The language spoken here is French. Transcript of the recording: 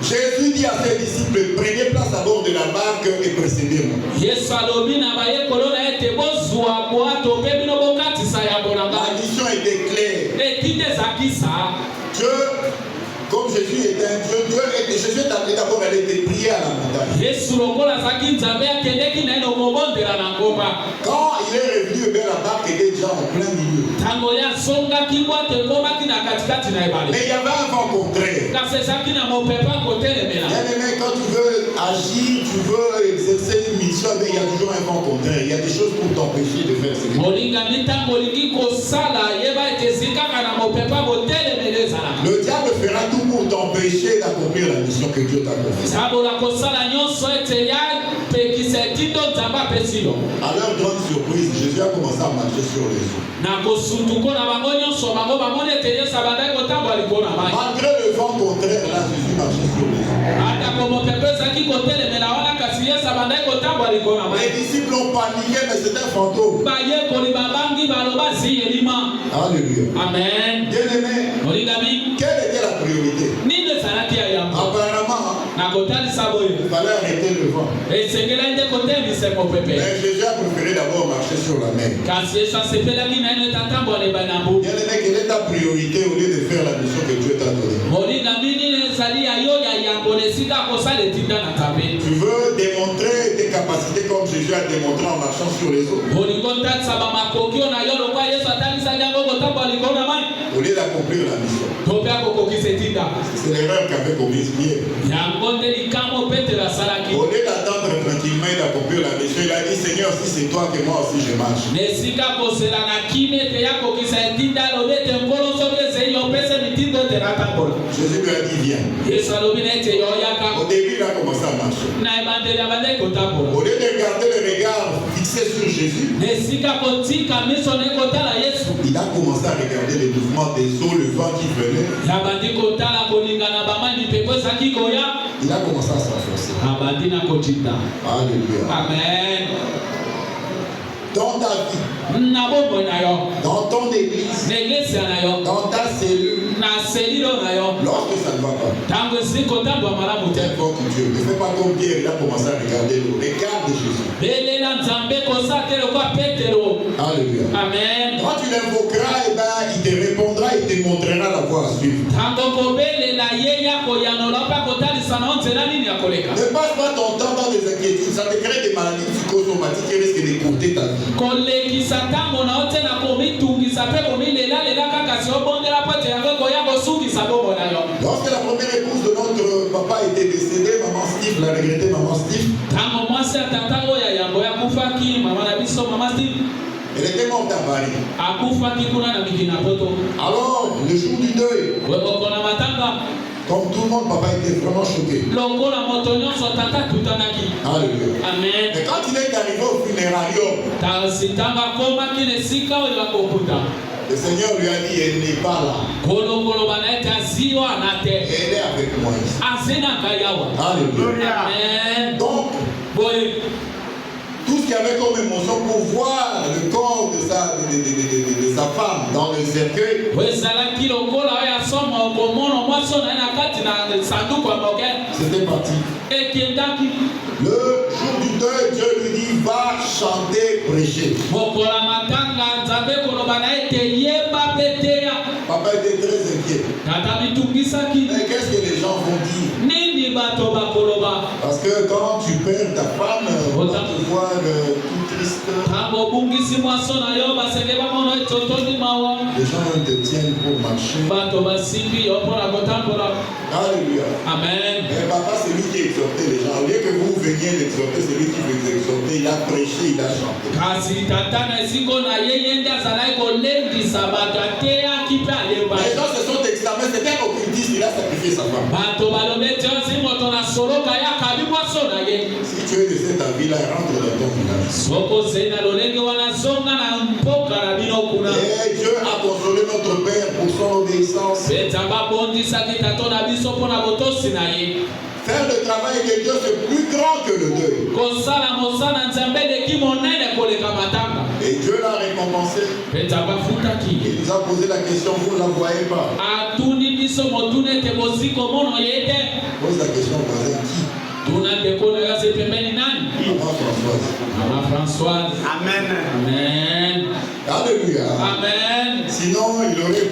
Jésus dit à ses disciples, prenez place à bord de la barque et précédez-moi. La mission était claire. Dieu, comme Jésus est un Dieu, Jésus est appelé d'abord à aller prier à la montagne. Quand il est revenu, la barque était déjà en plein milieu. Mais il y avait un vent contraire. Bien-aimé, quand tu veux agir, tu veux exercer une mission, il y a toujours un vent contraire. Il y a des choses pour t'empêcher de faire ce que tu veux. Le diable fera tout pour t'empêcher d'accomplir la mission que Dieu t'a confiée. À leur grande surprise, Jésus a commencé à marcher sur les eaux. Malgré le vent contraire, là, Jésus marchait sur les eaux. Les disciples ont paniqué, mais c'était un fantôme. Alléluia. Amen. Bien-aimé, quelle était la priorité? Apparemment, il fallait arrêter le vent. Mais Jésus a préféré d'abord marcher sur la mer. Bien-aimé, quelle est ta priorité au lieu de faire la mission que Dieu t'a donnée? Tu veux démontrer tes capacités comme Jésus a démontré en marchant sur les eaux. Au lieu d'accomplir la mission. C'est l'erreur qu'avait commise Pierre. Au lieu d'attendre tranquillement et d'accomplir la mission, il a dit, Seigneur, si c'est toi que moi aussi je marche. Jésus lui a dit, viens. Au début, il a commencé à marcher. Au lieu de garder le regard fixé sur Jésus, il a commencé à regarder les mouvements des eaux, le vent qui venait. Il a commencé à s'enfoncer. Alléluia. Amen. Dans ta vie, dans ton église, dans ta cellule, lorsque ça ne va pas, invoque Dieu. Ne fais pas comme Pierre, il a commencé à regarder l'eau. Regarde Jésus. Alléluia. Amen. Quand tu l'invoqueras, il te répondra, il te montrera la voie à suivre. Ne passe pas ton temps dans des inquiétudes, ça te crée des maladies psychosomatiques qui risquent d'écourter ta vie. Lorsque la première épouse de notre papa était décédée, maman Steve l'a regretté, maman Steve. Elle était morte à Paris. Alors, le jour du deuil, comme tout le monde, papa était vraiment choqué. Alléluia. Amen. Mais quand il est arrivé au funerarium, le Seigneur lui a dit, elle n'est pas là. Elle est avec moi ici. Alléluia. Amen. Donc, tout ce qu'il y avait comme émotion pour voir le corps de sa femme dans le cercueil. C'était parti. Le jour du deuil, Dieu lui dit, va chanter, prêcher. Papa était très inquiet. Mais qu'est-ce que les gens vont dire? Parce que quand tu perds ta femme, on va te voir tout triste. Les gens te tiennent pour marcher. Alléluia. Amen. Mais papa, c'est lui qui exhortait les gens. Au lieu que vous veniez l'exhorter, c'est lui qui vous exhortait. Il a prêché, il a chanté. Les gens se sont exclamés, c'était un occultiste, il a sacrifié sa femme. Si tu es de cet avis-là, rentre dans ton village. Et Dieu a consolé notre Père pour son obéissance. Faire le travail de Dieu, c'est plus grand que le deuil. Et Dieu l'a récompensé. Il nous a posé la question, vous ne la voyez pas. Pose la question. ndeko na yase pembeni nani? Mama Françoise. Amen. Amen. Alléluia. Amen. Sinon, il aurait